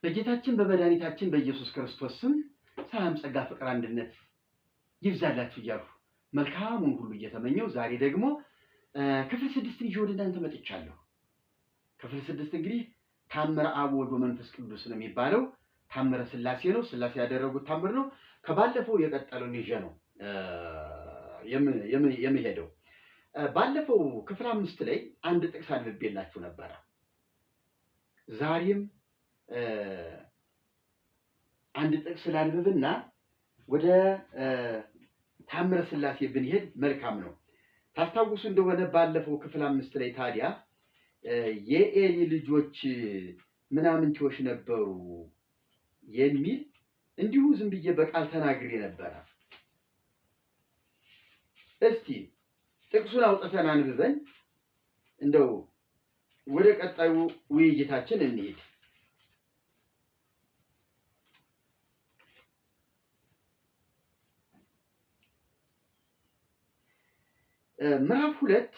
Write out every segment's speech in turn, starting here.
በጌታችን በመድኃኒታችን በኢየሱስ ክርስቶስ ስም ሰላም፣ ጸጋ፣ ፍቅር፣ አንድነት ይብዛላችሁ እያልኩ መልካሙን ሁሉ እየተመኘው ዛሬ ደግሞ ክፍል 6 ይዤ ወደ እናንተ መጥቻለሁ። ክፍል 6 እንግዲህ ታምረ አብ ወልድ ወመንፈስ ቅዱስ ነው የሚባለው። ታምረ ሥላሴ ነው። ሥላሴ ያደረጉት ታምር ነው። ከባለፈው የቀጠለውን ይዤ ነው የምሄደው። ባለፈው ክፍል 5 ላይ አንድ ጥቅስ አንብቤላችሁ ነበረ። ዛሬም አንድ ጥቅስ ላንብብና ወደ ታምረ ሥላሴ ብንሄድ መልካም ነው። ታስታውሱ እንደሆነ ባለፈው ክፍል 5 ላይ ታዲያ የኤሊ ልጆች ምናምንቴዎች ነበሩ የሚል እንዲሁ ዝም ብዬ በቃል ተናግሬ ነበረ። እስቲ ጥቅሱን አውጥተን አንብበን እንደው ወደ ቀጣዩ ውይይታችን እንሄድ። ምዕራፍ 2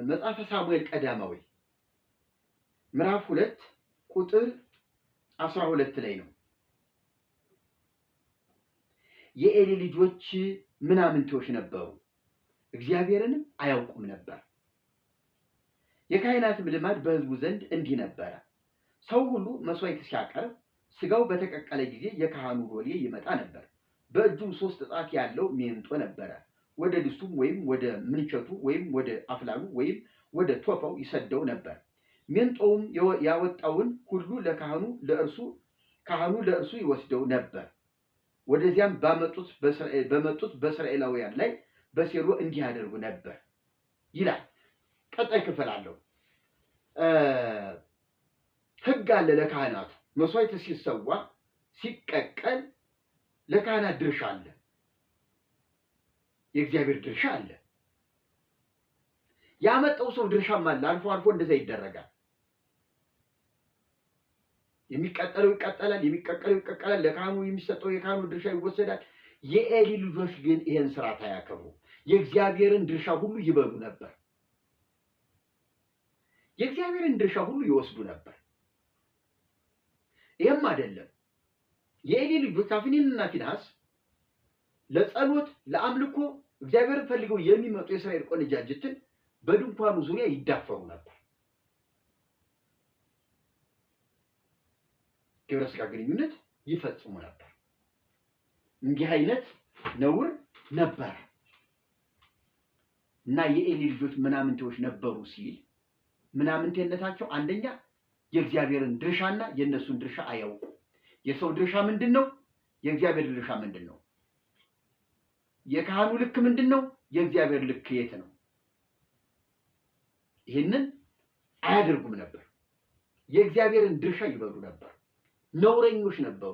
መጽሐፈ ሳሙኤል ቀዳማዊ ምዕራፍ 2 ቁጥር 12 ላይ ነው። የኤሊ ልጆች ምናምንቴዎች ነበሩ፣ እግዚአብሔርንም አያውቁም ነበር። የካህናትም ልማድ በሕዝቡ ዘንድ እንዲህ ነበረ። ሰው ሁሉ መስዋዕት ሲያቀርብ ስጋው በተቀቀለ ጊዜ የካህኑ ሎሌ ይመጣ ነበር። በእጁም 3 ጣት ያለው ሜንጦ ነበረ። ወደ ድስቱም ወይም ወደ ምንቸቱ ወይም ወደ አፍላሉ ወይም ወደ ቶፋው ይሰደው ነበር። ሜንጦውም ያወጣውን ሁሉ ካህኑ ለእርሱ ይወስደው ነበር። ወደዚያም በመጡት በእስራኤላውያን ላይ በሴሎ እንዲህ ያደርጉ ነበር ይላል። ቀጣይ ክፍል አለው። ሕግ አለ ለካህናቱ። መስዋዕት ሲሰዋ ሲቀቀል ለካህናት ድርሻ አለ፣ የእግዚአብሔር ድርሻ አለ። ያመጣው ሰው ድርሻም አለ። አልፎ አልፎ እንደዛ ይደረጋል። የሚቀቀለው ይቀቀላል፣ የሚቀቀለው ይቀቀላል። ለካህኑ የሚሰጠው የካህኑ ድርሻ ይወሰዳል። የኤሊ ልጆች ግን ይሄን ስርዓት አያከብሩ። የእግዚአብሔርን ድርሻ ሁሉ ይበሉ ነበር። የእግዚአብሔርን ድርሻ ሁሉ ይወስዱ ነበር። ይህም አይደለም። የኤሊ ልጆች አፍኒንና ፊንሐስ ለጸሎት ለአምልኮ እግዚአብሔርን ፈልገው የሚመጡ የእስራኤል ቆነጃጅትን በድንኳኑ ዙሪያ ይዳፈሩ ነበር። ግብረ ሥጋ ግንኙነት ይፈጽሙ ነበር። እንዲህ አይነት ነውር ነበር እና የኤሊ ልጆች ምናምንቴዎች ነበሩ ሲል ምናምንቴነታቸው አንደኛ የእግዚአብሔርን ድርሻና የእነሱን ድርሻ አያውቁ። የሰው ድርሻ ምንድን ነው? የእግዚአብሔር ድርሻ ምንድን ነው? የካህኑ ልክ ምንድን ነው? የእግዚአብሔር ልክ የት ነው? ይህንን አያደርጉም ነበር። የእግዚአብሔርን ድርሻ ይበሉ ነበር። ነውረኞች ነበሩ፣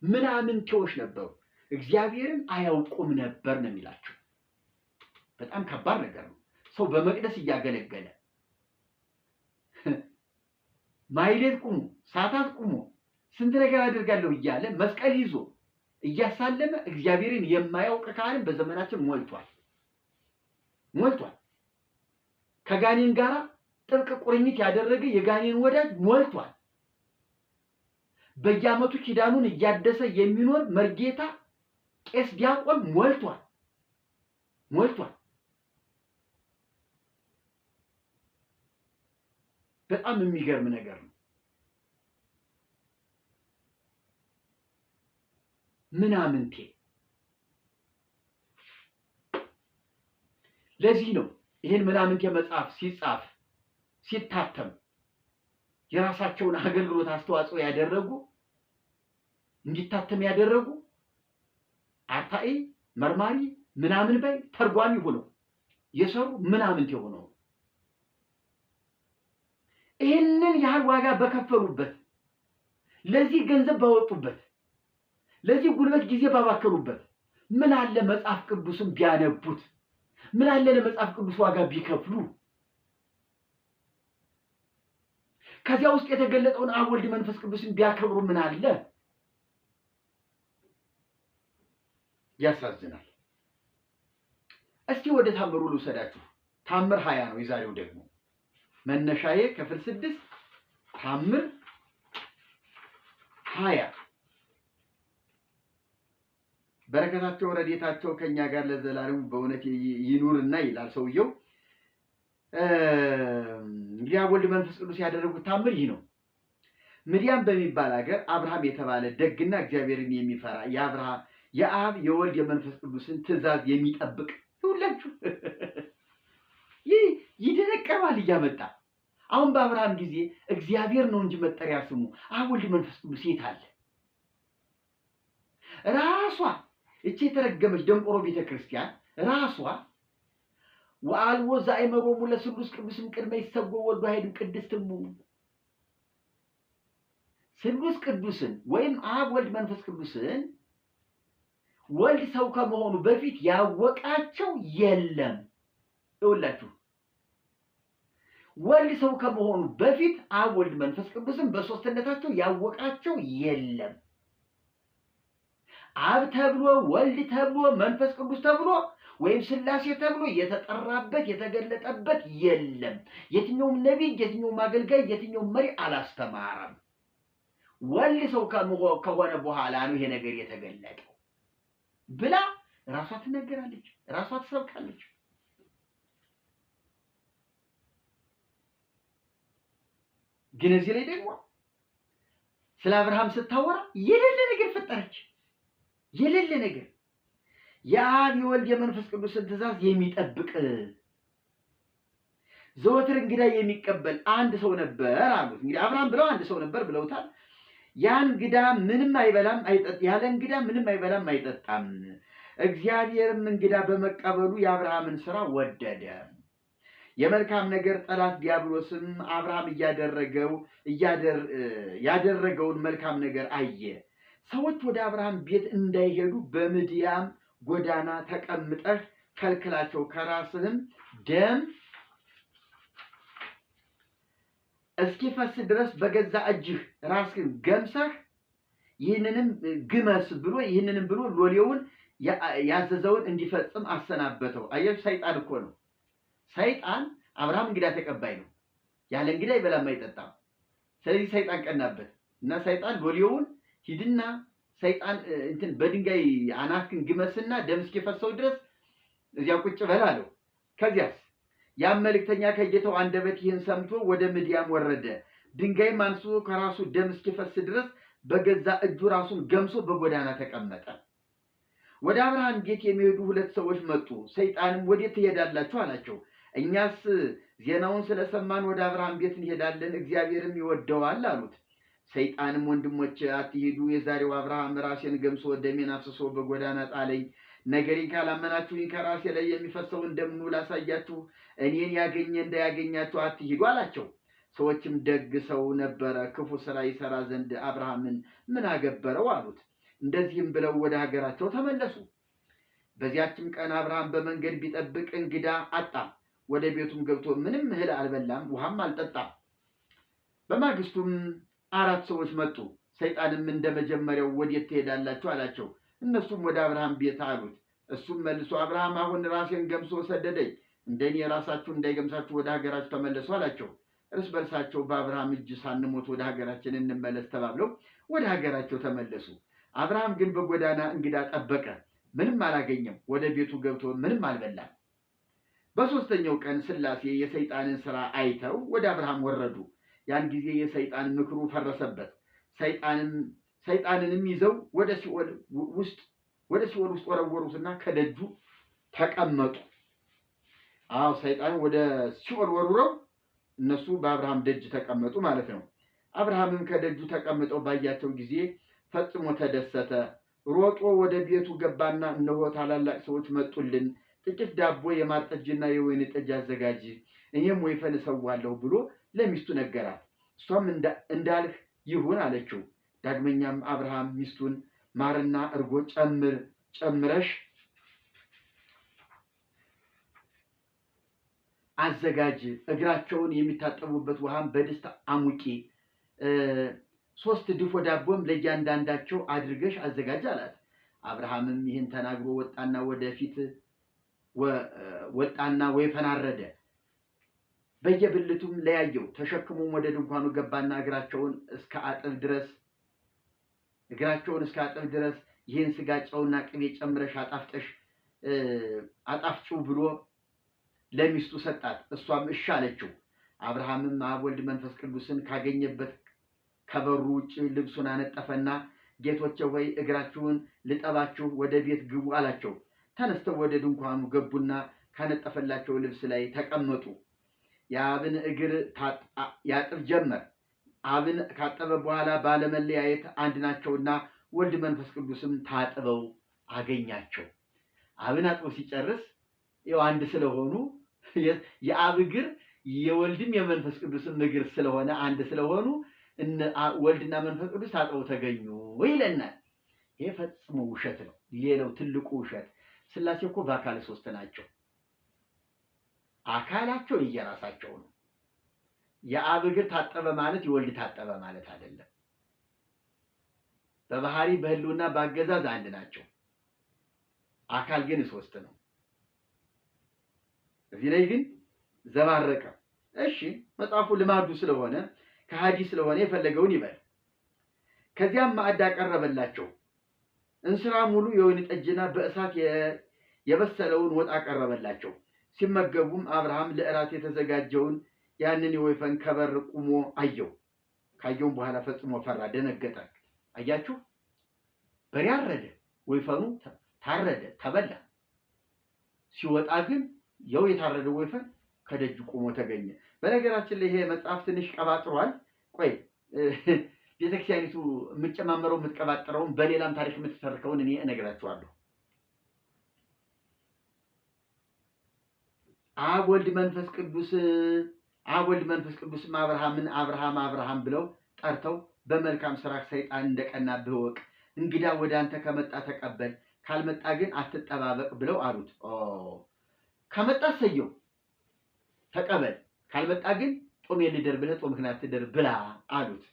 ምናምንቴዎች ነበሩ። እግዚአብሔርን አያውቁም ነበር ነው የሚላቸው። በጣም ከባድ ነገር ነው። ሰው በመቅደስ እያገለገለ ማይሌት ቁሙ፣ ሰዓታት ቁሙ፣ ስንት ነገር አድርጋለሁ እያለ መስቀል ይዞ እያሳለመ እግዚአብሔርን የማያውቅ ካህን በዘመናችን ሞልቷል። ከጋኔን ጋር ጥብቅ ቁርኝት ያደረገ የጋኔን ወዳጅ ሞልቷል። በየዓመቱ ኪዳኑን እያደሰ የሚኖር መርጌታ ቄስ ዲያቆን ሞልቷል። በጣም የሚገርም ነገር ነው። ምናምንቴ። ለዚህ ነው ይህን ምናምንቴ መጽሐፍ ሲጻፍ ሲታተም የራሳቸውን አገልግሎት አስተዋጽኦ ያደረጉ እንዲታተም ያደረጉ አርታኢ፣ መርማሪ፣ ምናምን ባይ ተርጓሚ ሆነው የሰሩ ምናምንቴ ሆነው ይህንን ያህል ዋጋ በከፈሉበት፣ ለዚህ ገንዘብ ባወጡበት፣ ለዚህ ጉልበት ጊዜ ባባከሉበት ምን አለ መጽሐፍ ቅዱስን ቢያነቡት፣ ምን አለ ለመጽሐፍ ቅዱስ ዋጋ ቢከፍሉ፣ ከዚያ ውስጥ የተገለጠውን አብ ወልድ መንፈስ ቅዱስን ቢያከብሩ ምን አለ። ያሳዝናል። እስኪ ወደ ታምሩ ልውሰዳችሁ። ታምር 20 ነው የዛሬው ደግሞ መነሻዬ። ክፍል 6 ታምር 20 በረከታቸው ረድኤታቸው ከኛ ጋር ለዘላለም በእውነት ይኑርና ይላል ሰውየው። እንግዲህ አብ ወልድ መንፈስ ቅዱስ ያደረጉት ታምር ይህ ነው። ምድያም በሚባል ሀገር አብርሃም የተባለ ደግና እግዚአብሔርን የሚፈራ የአብ የወልድ የመንፈስ ቅዱስን ትእዛዝ የሚጠብቅ ሁላችሁ ይህ ይደነቀባል እያመጣ። አሁን በአብርሃም ጊዜ እግዚአብሔር ነው እንጂ መጠሪያ ስሙ አብ ወልድ መንፈስ ቅዱስ የት አለ? ራሷ እቺ የተረገመች ደንቆሮ ቤተክርስቲያን ራሷ ወአልቦ ዘአይመሮሙ ለስሉስ ቅዱስም ቅድመ ይሰጎ ወልዱ ኃይል ቅድስትሙ ስሉስ ቅዱስን ወይም አብ ወልድ መንፈስ ቅዱስን ወልድ ሰው ከመሆኑ በፊት ያወቃቸው የለም። ይኸውላችሁ ወልድ ሰው ከመሆኑ በፊት አብ ወልድ መንፈስ ቅዱስን በሶስትነታቸው ያወቃቸው የለም። አብ ተብሎ ወልድ ተብሎ መንፈስ ቅዱስ ተብሎ ወይም ስላሴ ተብሎ የተጠራበት የተገለጠበት የለም። የትኛውም ነቢይ፣ የትኛውም አገልጋይ፣ የትኛውም መሪ አላስተማረም። ወልድ ሰው ከሆነ በኋላ ነው ይሄ ነገር የተገለጠው ብላ ራሷ ትነገራለች፣ ራሷ ትሰብካለች። ግን እዚህ ላይ ደግሞ ስለ አብርሃም ስታወራ የሌለ ነገር ፈጠረች። የሌለ ነገር የአብ የወልድ የመንፈስ ቅዱስን ትእዛዝ የሚጠብቅ ዘወትር እንግዳ የሚቀበል አንድ ሰው ነበር አሉት። እንግዲህ አብርሃም ብለው አንድ ሰው ነበር ብለውታል። ያን እንግዳ ምንም አይበላም ያለ እንግዳ ምንም አይበላም አይጠጣም። እግዚአብሔርም እንግዳ በመቀበሉ የአብርሃምን ስራ ወደደ። የመልካም ነገር ጠላት ዲያብሎስም አብርሃም ያደረገውን መልካም ነገር አየ። ሰዎች ወደ አብርሃም ቤት እንዳይሄዱ በምድያም ጎዳና ተቀምጠህ ከልክላቸው፣ ከራስህም ደም እስኪፈስ ድረስ በገዛ እጅህ ራስህን ገምሰህ ይህንንም ግመስ ብሎ ሎሌውን ያዘዘውን እንዲፈጽም አሰናበተው። አያችሁ፣ ሰይጣን እኮ ነው። ሰይጣን አብርሃም እንግዳ ተቀባይ ነው። ያለ እንግዳ አይበላም አይጠጣም። ስለዚህ ሰይጣን ቀናበት እና ሰይጣን ሎሌውን ሂድና ሰይጣን በድንጋይ አናትህን ግመስና ደም እስኪፈሰው ድረስ እዚያ ቁጭ በል አለው። ከዚያስ ያም መልእክተኛ ከጌታው አንደበት ይህን ሰምቶ ወደ ምድያም ወረደ። ድንጋይም አንስቶ ከራሱ ደም እስኪፈስ ድረስ በገዛ እጁ ራሱን ገምሶ በጎዳና ተቀመጠ። ወደ አብርሃም ቤት የሚሄዱ 2 ሰዎች መጡ። ሰይጣንም ወዴት ትሄዳላችሁ አላቸው። እኛስ ዜናውን ስለሰማን ወደ አብርሃም ቤት እንሄዳለን፣ እግዚአብሔርም ይወደዋል አሉት። ሰይጣንም ወንድሞች አትሄዱ፣ የዛሬው አብርሃም ራሴን ገምሶ ደሜን አፍስሶ በጎዳና ጣለኝ። ነገሬን ካላመናችሁኝ ከራሴ ላይ የሚፈሰውን ደም ኑ ላሳያችሁ፣ እኔን ያገኘ እንዳያገኛችሁ አትሂዱ አላቸው። ሰዎችም ደግ ሰው ነበረ፣ ክፉ ስራ ይሰራ ዘንድ አብርሃምን ምን አገበረው አሉት። እንደዚህም ብለው ወደ ሀገራቸው ተመለሱ። በዚያችም ቀን አብርሃም በመንገድ ቢጠብቅ እንግዳ አጣ። ወደ ቤቱም ገብቶ ምንም እህል አልበላም፣ ውሃም አልጠጣም። በማግስቱም 4 ሰዎች መጡ። ሰይጣንም እንደመጀመሪያው ወዴት ትሄዳላችሁ አላቸው። እነሱም ወደ አብርሃም ቤት አሉት። እሱም መልሶ አብርሃም አሁን ራሴን ገምሶ ሰደደኝ፣ እንደኔ ራሳችሁ እንዳይገምሳችሁ ወደ ሀገራችሁ ተመለሱ አላቸው። እርስ በርሳቸው በአብርሃም እጅ ሳንሞት ወደ ሀገራችን እንመለስ ተባብለው ወደ ሀገራቸው ተመለሱ። አብርሃም ግን በጎዳና እንግዳ ጠበቀ፣ ምንም አላገኘም። ወደ ቤቱ ገብቶ ምንም አልበላም። በ3ኛው ቀን ስላሴ የሰይጣንን ስራ አይተው ወደ አብርሃም ወረዱ። ያን ጊዜ የሰይጣን ምክሩ ፈረሰበት። ሰይጣንንም ይዘው ወደ ሲኦል ውስጥ ወረወሩትና ከደጁ ተቀመጡ። ሰይጣን ወደ ሲኦል ወርውረው እነሱ በአብርሃም ደጅ ተቀመጡ ማለት ነው። አብርሃምም ከደጁ ተቀምጠው ባያቸው ጊዜ ፈጽሞ ተደሰተ። ሮጦ ወደ ቤቱ ገባና እነሆ ታላላቅ ሰዎች መጡልን፣ ጥቂት ዳቦ፣ የማር ጠጅና የወይን ጠጅ አዘጋጅ፣ እኔም ወይፈን እሰዋለሁ ብሎ ለሚስቱ ነገራት። እሷም እንዳልህ ይሁን አለችው። ዳግመኛም አብርሃም ሚስቱን ማርና እርጎ ጨምረሽ አዘጋጅ፣ እግራቸውን የሚታጠቡበት ውሃም በድስት አሙቂ፣ 3 ድፎ ዳቦም ለእያንዳንዳቸው አድርገሽ አዘጋጅ አላት። አብርሃምም ይህን ተናግሮ ወጣና ወይፈን አረደ፣ በየብልቱም ለያየው። ተሸክሞም ወደ ድንኳኑ ገባና እግራቸውን እስከ አጥር ድረስ እግራቸውን እስካጥብ ድረስ ይህን ስጋ ጨውና ቅቤ ጨምረሽ አጣፍጪው ብሎ ለሚስቱ ሰጣት። እሷም እሺ አለችው። አብርሃምም አብ ወልድ መንፈስ ቅዱስን ካገኘበት ከበሩ ውጭ ልብሱን አነጠፈና ጌቶቼ ሆይ እግራችሁን ልጠባችሁ ወደ ቤት ግቡ አላቸው። ተነስተው ወደ ድንኳኑ ገቡና ካነጠፈላቸው ልብስ ላይ ተቀመጡ። የአብን እግር ያጥብ ጀመር። አብን ካጠበ በኋላ ባለመለያየት አንድ ናቸውና ወልድ መንፈስ ቅዱስም ታጥበው አገኛቸው። አብን አጥቦ ሲጨርስ ያው አንድ ስለሆኑ የአብ እግር የወልድም የመንፈስ ቅዱስም እግር ስለሆነ አንድ ስለሆኑ ወልድና መንፈስ ቅዱስ ታጥበው ተገኙ ይለናል። ይሄ ፈጽሞ ውሸት ነው። ሌላው ትልቁ ውሸት ሥላሴ እኮ በአካል ሶስት ናቸው። አካላቸው የየራሳቸው ነው። የአብ እግር ታጠበ ማለት የወልድ ታጠበ ማለት አይደለም። በባህሪ በህልውና በአገዛዝ አንድ ናቸው። አካል ግን ሶስት ነው። እዚህ ላይ ግን ዘባረቀ። እሺ መጽሐፉ ልማዱ ስለሆነ ከሃዲ ስለሆነ የፈለገውን ይበል። ከዚያም ማዕድ አቀረበላቸው። እንስራ ሙሉ የወይን ጠጅና በእሳት የበሰለውን ወጥ አቀረበላቸው። ሲመገቡም አብርሃም ለእራት የተዘጋጀውን ያንን የወይፈን ከበር ቁሞ አየው። ካየውም በኋላ ፈጽሞ ፈራ፣ ደነገጠ። አያችሁ፣ በሬ አረደ፣ ወይፈኑ ታረደ፣ ተበላ። ሲወጣ ግን ያው የታረደው ወይፈን ከደጅ ቆሞ ተገኘ። በነገራችን ላይ ይሄ መጽሐፍ ትንሽ ቀባጥሯል። ቆይ ቤተክርስቲያኒቱ የምትጨማመረው የምትቀባጥረውን በሌላም ታሪክ የምትተርከውን እኔ እነግራችኋለሁ። አብ ወልድ መንፈስ ቅዱስም አብርሃምን አብርሃም ብለው ጠርተው በመልካም ስራ ሰይጣን እንደቀናብህ እወቅ፣ እንግዳ ወደ አንተ ከመጣ ተቀበል፣ ካልመጣ ግን አትጠባበቅ ብለው አሉት። ከመጣ ሰየው ተቀበል፣ ካልመጣ ግን ጦም ልደር ብለህ ጦምህን አትደር ብላ አሉት።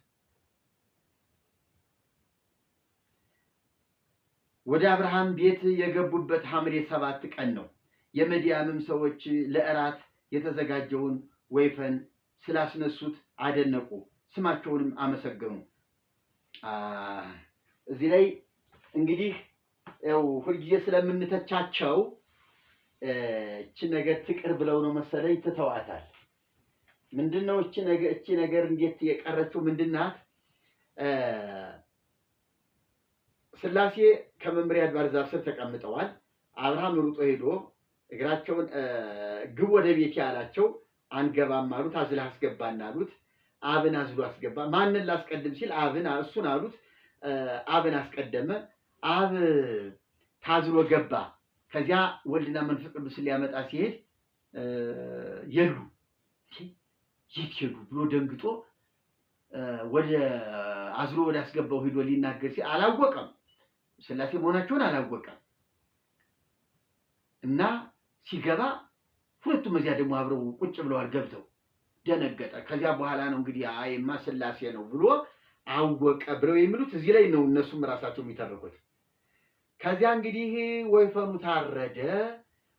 ወደ አብርሃም ቤት የገቡበት ሐምሌ 7 ቀን ነው። የመዲያምም ሰዎች ለእራት የተዘጋጀውን ወይፈን ስላስነሱት አደነቁ፣ ስማቸውንም አመሰገኑ። እዚህ ላይ እንግዲህ ያው ሁልጊዜ ስለምንተቻቸው እቺ ነገር ትቅር ብለው ነው መሰለኝ ትተዋታል። ምንድነው እቺ ነገር እንዴት የቀረችው ምንድናት? ሥላሴ ከመምሪያ አድባር ዛፍ ስር ተቀምጠዋል። አብርሃም ሩጦ ሄዶ እግራቸውን ግብ ወደ ቤት ያላቸው አንገባም አሉት። አዝለህ አስገባን አሉት። አብን አዝሎ አስገባ። ማንን ላስቀድም ሲል እሱን አሉት። አብን አስቀደመ። አብ ታዝሎ ገባ። ከዚያ ወልድና መንፈስ ቅዱስን ሊያመጣ ሲሄድ የሉ የት ሄዱ ብሎ ደንግጦ ወደ አዝሎ ወደ አስገባው ሄዶ ሊናገር ሲል አላወቀም። ሥላሴ መሆናቸውን አላወቀም እና ሲገባ ሁለቱም እዚያ ደግሞ አብረው ቁጭ ብለዋል። ገብተው ደነገጠ። ከዚያ በኋላ ነው እንግዲህ አይማ ሥላሴ ነው ብሎ አወቀ ብለው የሚሉት እዚህ ላይ ነው እነሱም ራሳቸው የሚተርኩት። ከዚያ እንግዲህ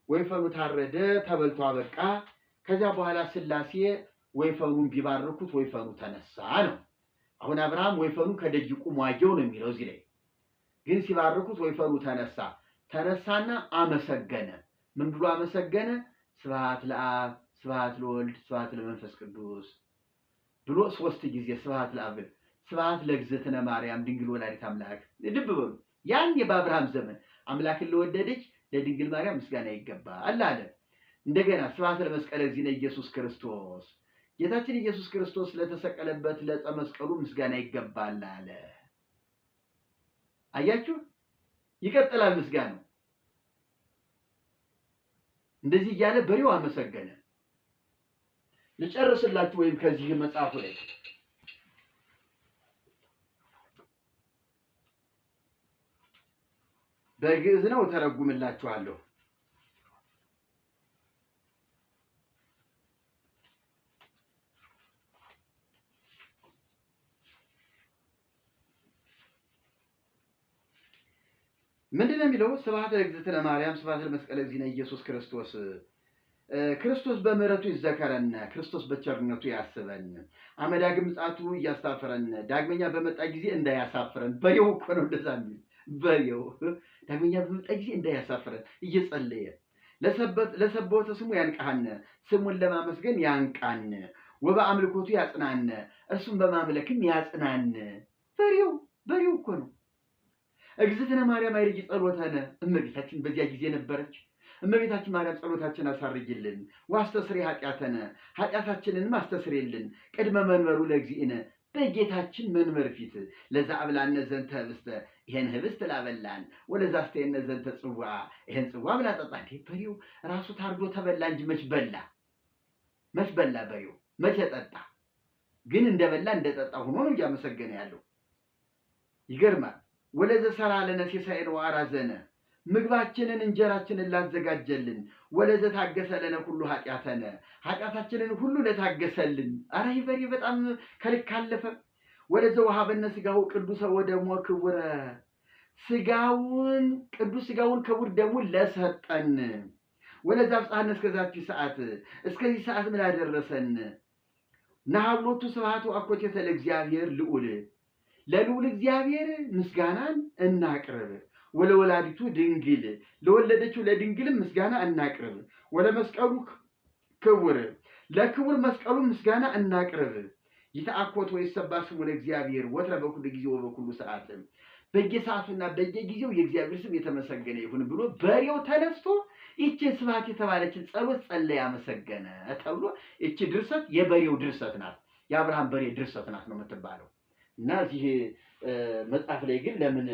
ወይፈኑ ታረደ፣ ተበልቶ አበቃ። ከዚያ በኋላ ሥላሴ ወይፈኑን ቢባርኩት ወይፈኑ ተነሳ ነው። አሁን አብርሃም ወይፈኑ ከደጅ ቁሞ አየው ነው የሚለው እዚህ ላይ። ግን ሲባርኩት ወይፈኑ ተነሳና አመሰገነ። ምን ብሎ አመሰገነ? ስብሐት ለአብ፣ ስብሐት ለወልድ፣ ስብሐት ለመንፈስ ቅዱስ ብሎ 3 ጊዜ ስብሐት ለአብ፣ ስብሐት ለእግዝእትነ ማርያም ድንግል ወላዲተ አምላክ። ልብ በሉ፣ ያን በአብርሃም ዘመን አምላክን ለወደደች ለድንግል ማርያም ምስጋና ይገባል አለ። እንደገና ስብሐት ለመስቀለ እግዚእነ ኢየሱስ ክርስቶስ፣ ጌታችን ኢየሱስ ክርስቶስ ለተሰቀለበት ለዕፀ መስቀሉ ምስጋና ይገባል አለ። አያችሁ፣ ይቀጥላል ምስጋናው። እንደዚህ እያለ በሬው አመሰገነ። ልጨርስላችሁ ወይም ከዚህ መጽሐፍ ላይ በግዕዝ ነው ተረጉምላችኋለሁ። ምንድነው የሚለው? ስብሐት ለእግዝእትነ ማርያም፣ ስብሐት ለመስቀለ እግዚእነ ኢየሱስ ክርስቶስ ክርስቶስ በምህረቱ ይዘከረን፣ ክርስቶስ በቸርነቱ ያስበን፣ አመዳግም ምጽአቱ እያሳፍረን፣ ዳግመኛ በመጣ ጊዜ እንዳያሳፍረን። በሬው እኮ ነው እንደዛ የሚል በሬው ዳግመኛ በመጣ ጊዜ እንዳያሳፍረን እየጸለየ ለሰበወተ ስሙ ያንቃን፣ ስሙን ለማመስገን ያንቃን፣ ወበአምልኮቱ ያጽናን፣ እርሱን በማምለክም ያጽናን። በሬው እኮ ነው። እግዝእትነ ማርያም አይርጊ ጸሎተነ፣ እመቤታችን በዚያ ጊዜ ነበረች። እመቤታችን ማርያም ጸሎታችን አሳርጊልን፣ ዋስተስሪ ኃጢአተነ፣ ኃጢአታችንንም አስተስሪልን፣ ቅድመ መንበሩ ለእግዚእነ፣ በጌታችን መንበር ፊት፣ ለዛ አብላነ ዘንተ ህብስተ፣ ይሄን ህብስት ላበላን፣ ወለዛ አስተየነ ዘንተ ጽዋ፣ ይሄን ጽዋ ብላ ጠጣ። በሬው ራሱ ታርዶ ተበላ እንጂ መች በላ በሬው መቼ ጠጣ? ግን እንደበላ እንደጠጣ ሆኖ ነው እያመሰገነ ያለው። ይገርማል። ወለዘ ሠራ ለነ ሲሳየነ ወአራዘነ፣ ምግባችንን እንጀራችንን ላዘጋጀልን፣ ወለዘ ታገሰ ለነ ሁሉ ኃጢአተነ፣ ኃጢአታችንን ሁሉ ለታገሰልን። አረ ይህ በሬ በጣም ከልክ አለፈ። ወለዘ ወሀበነ ሥጋሁ ቅዱሰ ወደሞ ክቡረ፣ ቅዱስ ሥጋውን ክቡር ደሙን ለሰጠን። ወለዘ አብጽሐነ እስከዛቲ ሰዓት፣ እስከዚህ ሰዓት ምን አደረሰን? ነሀብሎቱ ስብሐቱ አኮቴተ ለእግዚአብሔር ልዑል፣ ለልዑል እግዚአብሔር ምስጋናን እናቅርብ። ወለወላዲቱ ድንግል፣ ለወለደችው ለድንግልም ምስጋና እናቅርብ። ወለመስቀሉ ክቡር፣ ለክቡር መስቀሉ ምስጋና እናቅርብ። ይትአኮት ወይሰባ ስሙ ለእግዚአብሔር ወትረ በኩሉ ጊዜ ወበኩሉ ሰዓት፣ በየሰዓቱና በየጊዜው የእግዚአብሔር ስም የተመሰገነ ይሁን ብሎ በሬው ተነስቶ ይችን ስብሐት የተባለችን ጸሎት ጸለየ፣ አመሰገነ ተብሎ ይቺ ድርሰት የበሬው ድርሰት ናት። የአብርሃም በሬ ድርሰት ናት ነው የምትባለው። እና እዚህ መጽሐፍ ላይ ግን ለምን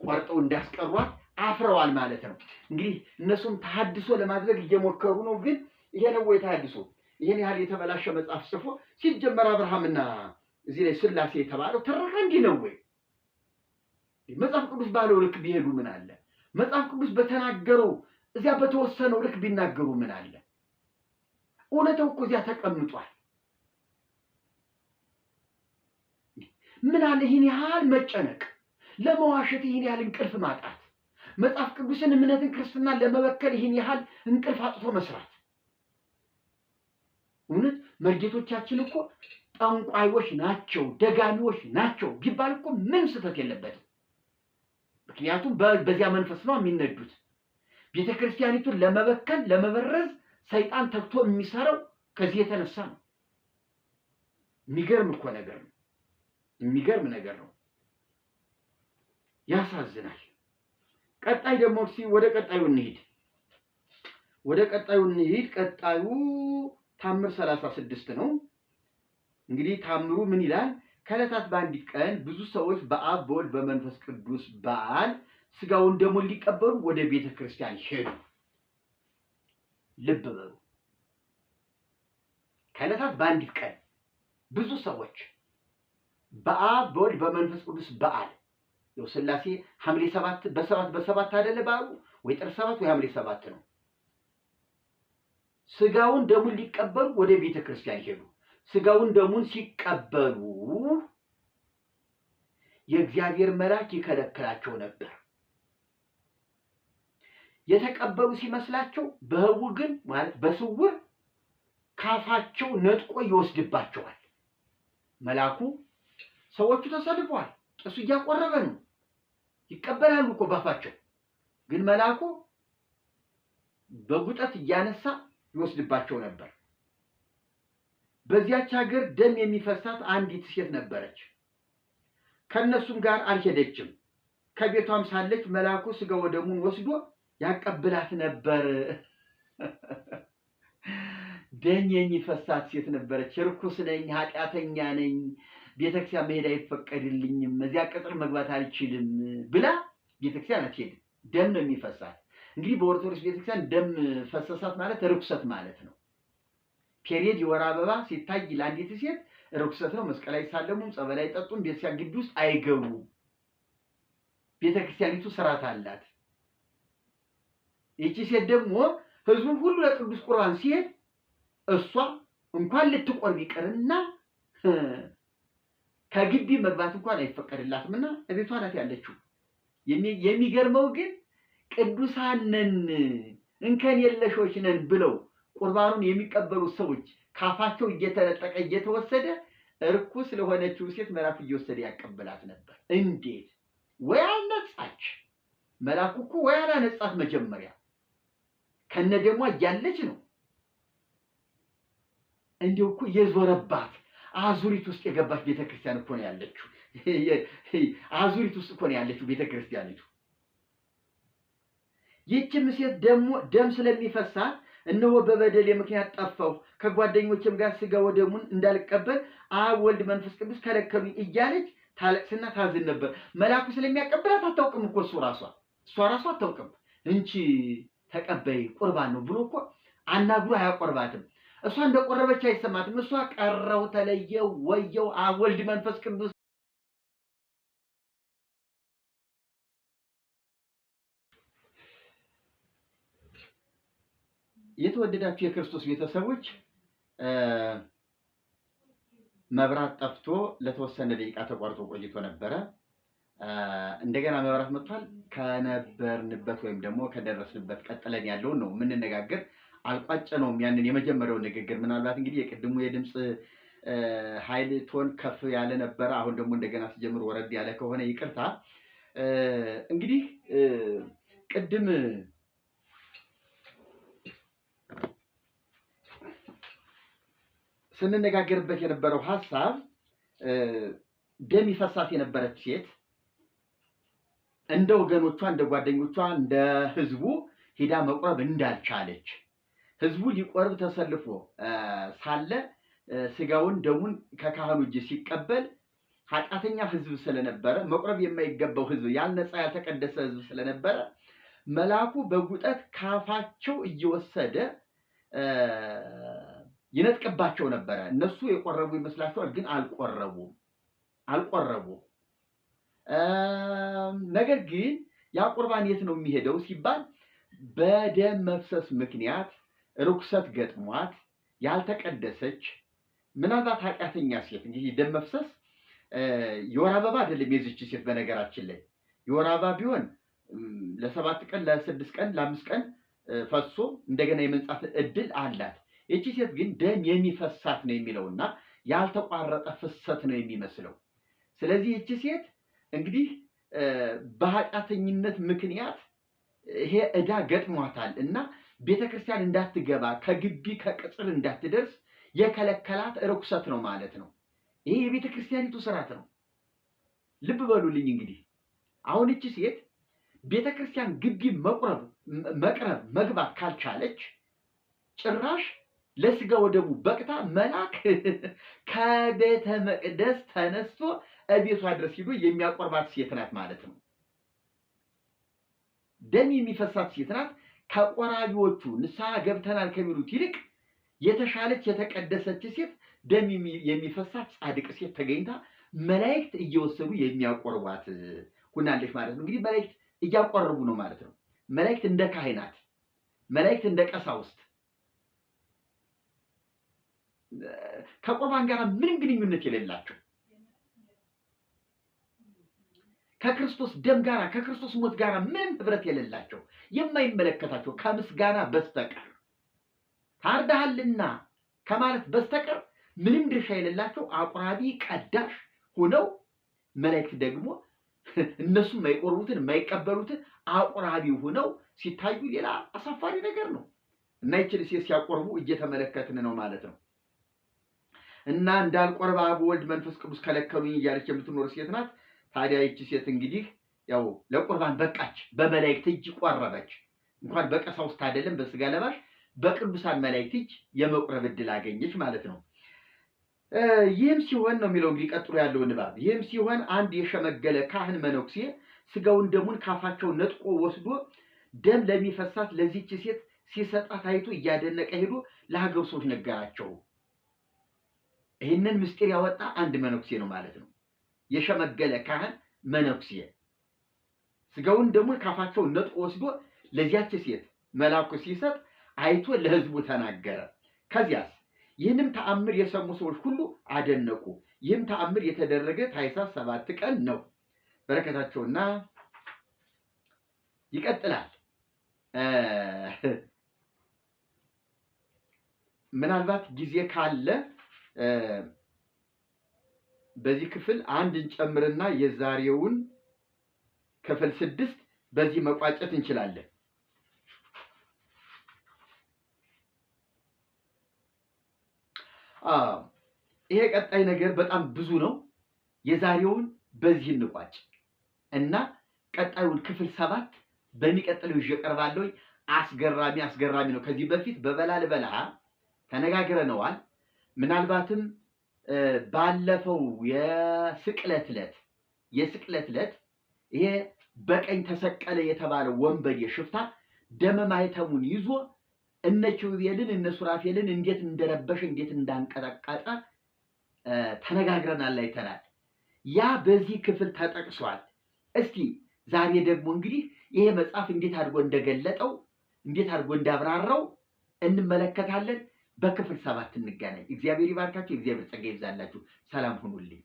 ቆርጠው እንዳስቀሯት አፍረዋል ማለት ነው። እንግዲህ እነሱም ተሐድሶ ለማድረግ እየሞከሩ ነው። ግን ይሄ ነው ወይ ተሐድሶ? ይሄን ያህል የተበላሸ መጽሐፍ ጽፎ ሲጀመር አብርሃምና እዚህ ላይ ሥላሴ የተባለው ተረካ እንዲህ ነው ወይ? መጽሐፍ ቅዱስ ባለው ልክ ቢሄዱ ምን አለ? መጽሐፍ ቅዱስ በተናገረው እዚያ በተወሰነው ልክ ቢናገሩ ምን አለ? እውነታው እኮ እዚያ ተቀምጧል። ምን አለ ይህን ያህል መጨነቅ፣ ለመዋሸት ይህን ያህል እንቅልፍ ማጣት፣ መጽሐፍ ቅዱስን እምነትን ክርስትናን ለመበከል ይህን ያህል እንቅልፍ አጥቶ መስራት? እውነት መርጌቶቻችን እኮ ጠንቋዮች ናቸው፣ ደጋሚዎች ናቸው ቢባል እኮ ምን ስህተት የለበትም። ምክንያቱም በዚያ መንፈስ ነው የሚነዱት። ቤተ ክርስቲያኒቱን ለመበከል ለመበረዝ ሰይጣን ተግቶ የሚሰራው ከዚህ የተነሳ ነው። የሚገርም እኮ ነገር ነው። የሚገርም ነገር ነው። ያሳዝናል። ቀጣይ ደግሞ ወደ ቀጣዩ እንሂድ። ቀጣዩ ታምር 36 ነው። እንግዲህ ታምሩ ምን ይላል? ከዕለታት በአንዲት ቀን ብዙ ሰዎች በአብ በወልድ በመንፈስ ቅዱስ በዓል ሥጋውን ደሙን ሊቀበሉ ወደ ቤተ ክርስቲያን ሄዱ። ልብ በሉ። ከዕለታት በአንዲት ቀን ብዙ ሰዎች በአብ በወልድ በመንፈስ ቅዱስ በዓል፣ ያው ሥላሴ ሐምሌ 7 በሰባት አይደለ በዓሉ? ወይ ጥር 7 ወይ ሐምሌ 7 ነው። ሥጋውን ደሙን ሊቀበሉ ወደ ቤተ ክርስቲያን ሄዱ። ሥጋውን ደሙን ሲቀበሉ የእግዚአብሔር መልአክ ይከለክላቸው ነበር። የተቀበሉ ሲመስላቸው በህቡ ግን ማለት በስውር ካፋቸው ነጥቆ ይወስድባቸዋል። መልአኩ ሰዎቹ ተሰልፈዋል፣ ቄሱ እያቆረበ ነው፣ ይቀበላሉ እኮ ባፋቸው። ግን መልአኩ በጉጠት እያነሳ ይወስድባቸው ነበር። በዚያች ሀገር ደም የሚፈሳት አንዲት ሴት ነበረች። ከነሱም ጋር አልሄደችም። ከቤቷም ሳለች መልአኩ ሥጋ ወደሙን ወስዶ ያቀብላት ነበር። ደም የሚፈሳት ሴት ነበረች። ርኩስ ነኝ፣ ኃጢአተኛ ነኝ፣ ቤተክርስቲያን መሄድ አይፈቀድልኝም፣ እዚያ ቅጥር መግባት አልችልም ብላ ቤተክርስቲያን አትሄድም። ደም ነው የሚፈሳት። እንግዲህ በኦርቶዶክስ ቤተክርስቲያን ደም ፈሰሳት ማለት ርኩሰት ማለት ነው። ፔሪየድ የወር አበባ ሲታይ ለአንዲት ሴት ርኩሰት ነው። መስቀል አይሳለሙም፣ ጸበል አይጠጡም፣ ቤተክርስቲያን ግቢ ውስጥ አይገቡም። ቤተክርስቲያኒቱ ስርዓት አላት። ይቺ ሴት ደግሞ ህዝቡን ሁሉ ለቅዱስ ቁርባን ሲሄድ እሷ እንኳን ልትቆርብ ይቅርና ከግቢ መግባት እንኳን አይፈቀድላትምና እቤቷ ናት ያለችው። የሚገርመው ግን ቅዱሳን ነን እንከን የለሾች ነን ብለው ቁርባኑን የሚቀበሉ ሰዎች ካፋቸው እየተነጠቀ እየተወሰደ እርኩስ ለሆነችው ሴት መልአኩ እየወሰደ ያቀብላት ነበር። እንዴት? ወይ አልነጻች መልአኩ እኮ ወይ አላነጻት መጀመሪያ ከነ ደሟ እያለች ነው። እንዲሁ እኮ የዞረባት አዙሪት ውስጥ የገባች ቤተክርስቲያን እኮ ነው ያለችው። አዙሪት ውስጥ እኮ ነው ያለችው ቤተክርስቲያኒቱ። ይህችም ሴት ደግሞ ደም ስለሚፈሳት እነሆ በበደሌ ምክንያት ጠፋሁ፣ ከጓደኞችም ጋር ስጋ ወደሙን እንዳልቀበል አብ ወልድ መንፈስ ቅዱስ ከለከሉኝ እያለች ታለቅስና ታዝን ነበር። መልአኩ ስለሚያቀብላት አታውቅም እኮ እሷ ራሷ አታውቅም። እንቺ ተቀበይ ቁርባን ነው ብሎ እኮ አናግሮ አያቆርባትም። እሷ እንደቆረበች አይሰማትም። እሷ ቀረው፣ ተለየው፣ ወየው፣ አብ ወልድ መንፈስ ቅዱስ የተወደዳችሁ የክርስቶስ ቤተሰቦች መብራት ጠፍቶ ለተወሰነ ደቂቃ ተቋርጦ ቆይቶ ነበረ። እንደገና መብራት መጥቷል። ከነበርንበት ወይም ደግሞ ከደረስንበት ቀጥለን ያለውን ነው የምንነጋገር። አልቋጨነውም ያንን የመጀመሪያውን ንግግር። ምናልባት እንግዲህ የቅድሙ የድምፅ ኃይል ቶን ከፍ ያለ ነበረ። አሁን ደግሞ እንደገና ሲጀምር ወረድ ያለ ከሆነ ይቅርታ። እንግዲህ ቅድም ስንነጋገርበት የነበረው ሐሳብ ደም ይፈሳት የነበረች ሴት እንደ ወገኖቿ፣ እንደ ጓደኞቿ፣ እንደ ህዝቡ ሄዳ መቁረብ እንዳልቻለች፣ ህዝቡ ሊቆርብ ተሰልፎ ሳለ ስጋውን ደሙን ከካህኑ እጅ ሲቀበል ኃጢአተኛ ህዝብ ስለነበረ፣ መቁረብ የማይገባው ህዝብ፣ ያልነጻ ያልተቀደሰ ህዝብ ስለነበረ መልአኩ በጉጠት ካፋቸው እየወሰደ ይነጥቅባቸው ነበረ። እነሱ የቆረቡ ይመስላቸዋል፣ ግን አልቆረቡም። ነገር ግን ያ ቁርባን የት ነው የሚሄደው ሲባል በደም መፍሰስ ምክንያት ርኩሰት ገጥሟት ያልተቀደሰች ምናልባት ኃጢአተኛ ሴት እንግዲህ ደም መፍሰስ የወር አበባ አይደለም የዚች ሴት። በነገራችን ላይ የወር አበባ ቢሆን ለ7 ቀን ለ6 ቀን ለ5 ቀን ፈሶ እንደገና የመንጻት እድል አላት። ይቺ ሴት ግን ደም የሚፈሳት ነው የሚለውና ያልተቋረጠ ፍሰት ነው የሚመስለው። ስለዚህ ይቺ ሴት እንግዲህ በኃጢአተኝነት ምክንያት ይሄ ዕዳ ገጥሟታል እና ቤተክርስቲያን እንዳትገባ ከግቢ ከቅጽር እንዳትደርስ የከለከላት ርኩሰት ነው ማለት ነው። ይሄ የቤተክርስቲያኒቱ ስርዓት ነው። ልብ በሉልኝ። እንግዲህ አሁን ይቺ ሴት ቤተክርስቲያን ግቢ መቅረብ መግባት ካልቻለች ጭራሽ ለስጋ ወደሙ በቅታ መልአክ ከቤተ መቅደስ ተነስቶ እቤቷ ድረስ ሄዶ የሚያቆርባት ሴት ናት ማለት ነው። ደም የሚፈሳት ሴት ናት። ከቆራቢዎቹ ንስሐ ገብተናል ከሚሉት ይልቅ የተሻለች የተቀደሰች ሴት፣ ደም የሚፈሳት ጻድቅ ሴት ተገኝታ መላእክት እየወሰዱ የሚያቆርቧት ሁናለች ማለት ነው። እንግዲህ መላእክት እያቆረቡ ነው ማለት ነው። መላእክት እንደ ካህናት፣ መላእክት እንደ ቀሳውስት ከቁርባን ጋር ምንም ግንኙነት የሌላቸው፣ ከክርስቶስ ደም ጋር ከክርስቶስ ሞት ጋር ምንም ህብረት የሌላቸው፣ የማይመለከታቸው ከምስጋና በስተቀር ታርዳሃልና ከማለት በስተቀር ምንም ድርሻ የሌላቸው አቁራቢ ቀዳሽ ሆነው መላእክት ደግሞ እነሱ የማይቆርቡትን የማይቀበሉትን አቁራቢ ሆነው ሲታዩ ሌላ አሳፋሪ ነገር ነው እና ይችል ሴት ሲያቆርቡ እየተመለከትን ነው ማለት ነው። እና እንዳልቆርብ አብ ወልድ መንፈስ ቅዱስ ከለከሉኝ እያለች የምትኖር ሴት ናት። ታዲያ ይቺ ሴት እንግዲህ ያው ለቁርባን በቃች፣ በመላእክት እጅ ቆረበች። እንኳን በቀሳውስት አይደለም በስጋ ለባሽ በቅዱሳን መላእክት እጅ የመቁረብ ዕድል አገኘች ማለት ነው። ይህም ሲሆን ነው የሚለው እንግዲህ ቀጥሎ ያለው ንባብ። ይህም ሲሆን አንድ የሸመገለ ካህን መነኩሴ ስጋውን ደሙን ካፋቸው ነጥቆ ወስዶ ደም ለሚፈሳት ለዚች ሴት ሲሰጣት አይቶ እያደነቀ ሄዶ ለሀገሩ ሰዎች ነገራቸው። ይህንን ምስጢር ያወጣ አንድ መነኩሴ ነው ማለት ነው። የሸመገለ ካህን መነኩሴ ስጋውን ደሙን ካፋቸው ነጥቆ ወስዶ ለዚያች ሴት መልአኩ ሲሰጥ አይቶ ለሕዝቡ ተናገረ። ከዚያስ ይህንም ተአምር የሰሙ ሰዎች ሁሉ አደነቁ። ይህም ተአምር የተደረገ ታኅሳስ 7 ቀን ነው። በረከታቸውና ይቀጥላል። ምናልባት ጊዜ ካለ በዚህ ክፍል አንድ እንጨምርና የዛሬውን ክፍል 6 በዚህ መቋጨት እንችላለን። ይሄ ቀጣይ ነገር በጣም ብዙ ነው። የዛሬውን በዚህ እንቋጭ እና ቀጣዩን ክፍል 7 በሚቀጥለው ይዤ እቀርባለሁ። አስገራሚ ነው። ከዚህ በፊት በበላልበላ ተነጋግረነዋል። ምናልባትም ባለፈው የስቅለት ዕለት ይሄ በቀኝ ተሰቀለ የተባለው ወንበዴ ሽፍታ ደመ ማኅተሙን ይዞ እነ ኪሩቤልን እነ ሱራፌልን እንዴት እንደረበሸ እንዴት እንዳንቀጠቀጠ ተነጋግረናል፣ አይተናል። ያ በዚህ ክፍል ተጠቅሷል። እስቲ ዛሬ ደግሞ እንግዲህ ይሄ መጽሐፍ እንዴት አድርጎ እንደገለጠው እንዴት አድርጎ እንዳብራራው እንመለከታለን። በክፍል 7 እንገናኝ። እግዚአብሔር ይባርካችሁ። እግዚአብሔር ጸጋ ይብዛላችሁ። ሰላም ሁኑልኝ።